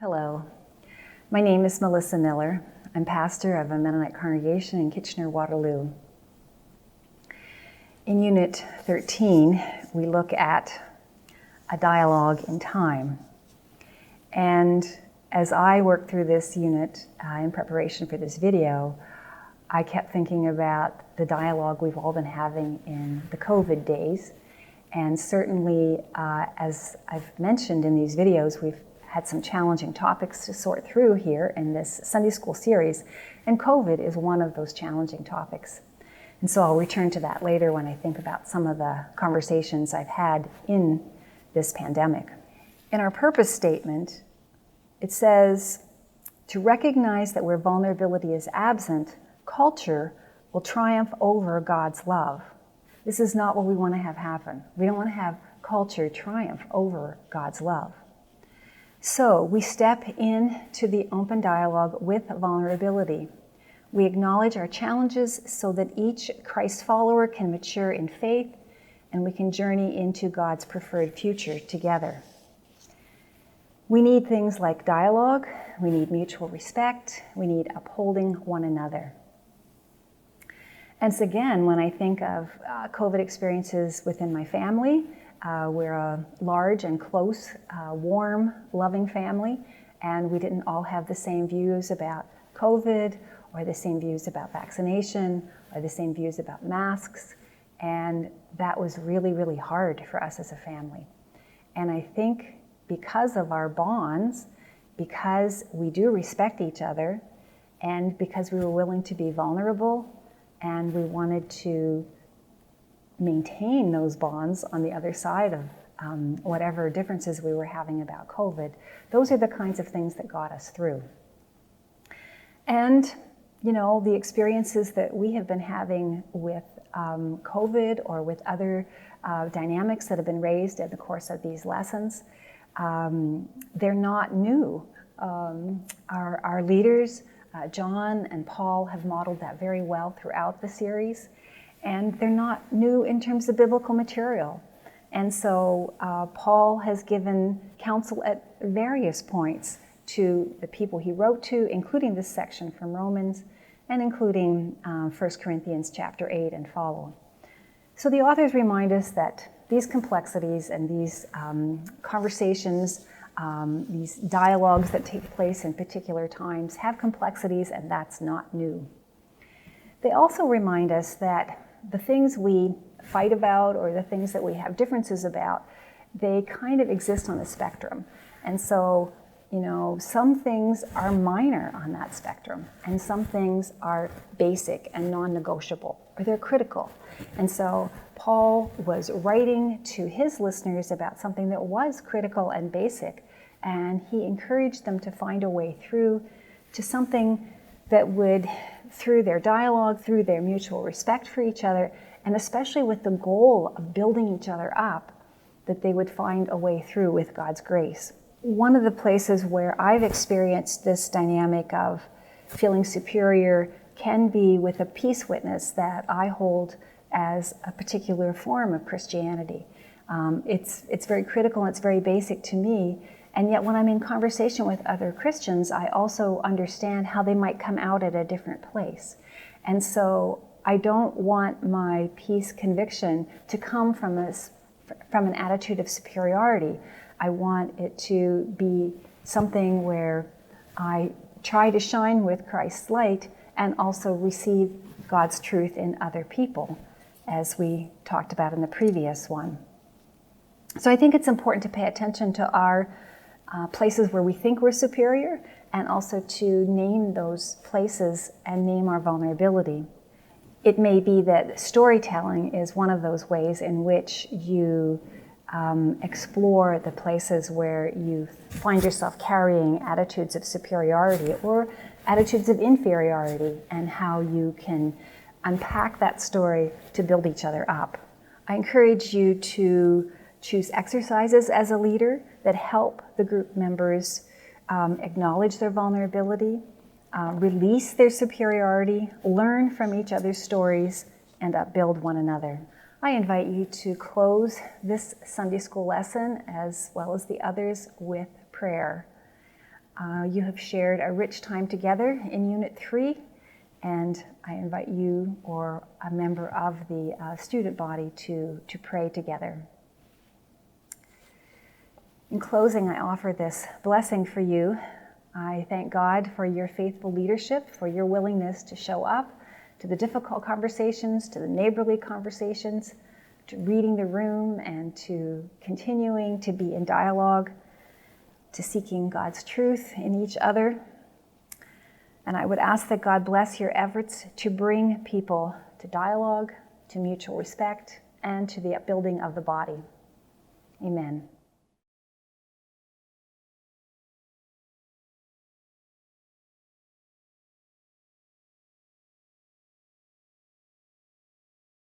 Hello, my name is Melissa Miller. I'm pastor of a Mennonite congregation in Kitchener-Waterloo. In Unit 13, we look at a dialogue in time. And as I worked through this unit in preparation for this video, I kept thinking about the dialogue we've all been having in the COVID days. And certainly, as I've mentioned in these videos, we've had some challenging topics to sort through here in this Sunday school series, and COVID is one of those challenging topics. And so I'll return to that later when I think about some of the conversations I've had in this pandemic. In our purpose statement, it says, to recognize that where vulnerability is absent, culture will triumph over God's love. This is not what we want to have happen. We don't want to have culture triumph over God's love. So we step into the open dialogue with vulnerability. We acknowledge our challenges so that each Christ follower can mature in faith and we can journey into God's preferred future together. We need things like dialogue, we need mutual respect, we need upholding one another. And so again, when I think of COVID experiences within my family, we're a large and close, warm, loving family, and we didn't all have the same views about COVID, or the same views about vaccination, or the same views about masks, and that was really, really hard for us as a family. And I think because of our bonds, because we do respect each other, and because we were willing to be vulnerable, and we wanted to maintain those bonds on the other side of whatever differences we were having about COVID. Those are the kinds of things that got us through. And, you know, the experiences that we have been having with COVID or with other dynamics that have been raised in the course of these lessons, they're not new. Our leaders, John and Paul, have modeled that very well throughout the series. And they're not new in terms of biblical material. And so Paul has given counsel at various points to the people he wrote to, including this section from Romans, and including 1 Corinthians chapter 8 and following. So the authors remind us that these complexities and these conversations, these dialogues that take place in particular times have complexities, and that's not new. They also remind us that the things we fight about or the things that we have differences about, they kind of exist on a spectrum. And so, you know, some things are minor on that spectrum, and some things are basic and non-negotiable, or they're critical. And so Paul was writing to his listeners about something that was critical and basic, and he encouraged them to find a way through to something that would, through their dialogue, through their mutual respect for each other, and especially with the goal of building each other up, that they would find a way through with God's grace. One of the places where I've experienced this dynamic of feeling superior can be with a peace witness that I hold as a particular form of Christianity. It's very critical and it's very basic to me. And yet when I'm in conversation with other Christians, I also understand how they might come out at a different place. And so I don't want my peace conviction to come from an attitude of superiority. I want it to be something where I try to shine with Christ's light and also receive God's truth in other people, as we talked about in the previous one. So I think it's important to pay attention to our places where we think we're superior, and also to name those places and name our vulnerability. It may be that storytelling is one of those ways in which you explore the places where you find yourself carrying attitudes of superiority or attitudes of inferiority, and how you can unpack that story to build each other up. I encourage you to choose exercises as a leader that help the group members acknowledge their vulnerability, release their superiority, learn from each other's stories, and upbuild one another. I invite you to close this Sunday school lesson, as well as the others, with prayer. You have shared a rich time together in Unit 3, and I invite you or a member of the student body to pray together. In closing, I offer this blessing for you. I thank God for your faithful leadership, for your willingness to show up to the difficult conversations, to the neighborly conversations, to reading the room, and to continuing to be in dialogue, to seeking God's truth in each other. And I would ask that God bless your efforts to bring people to dialogue, to mutual respect, and to the upbuilding of the body. Amen.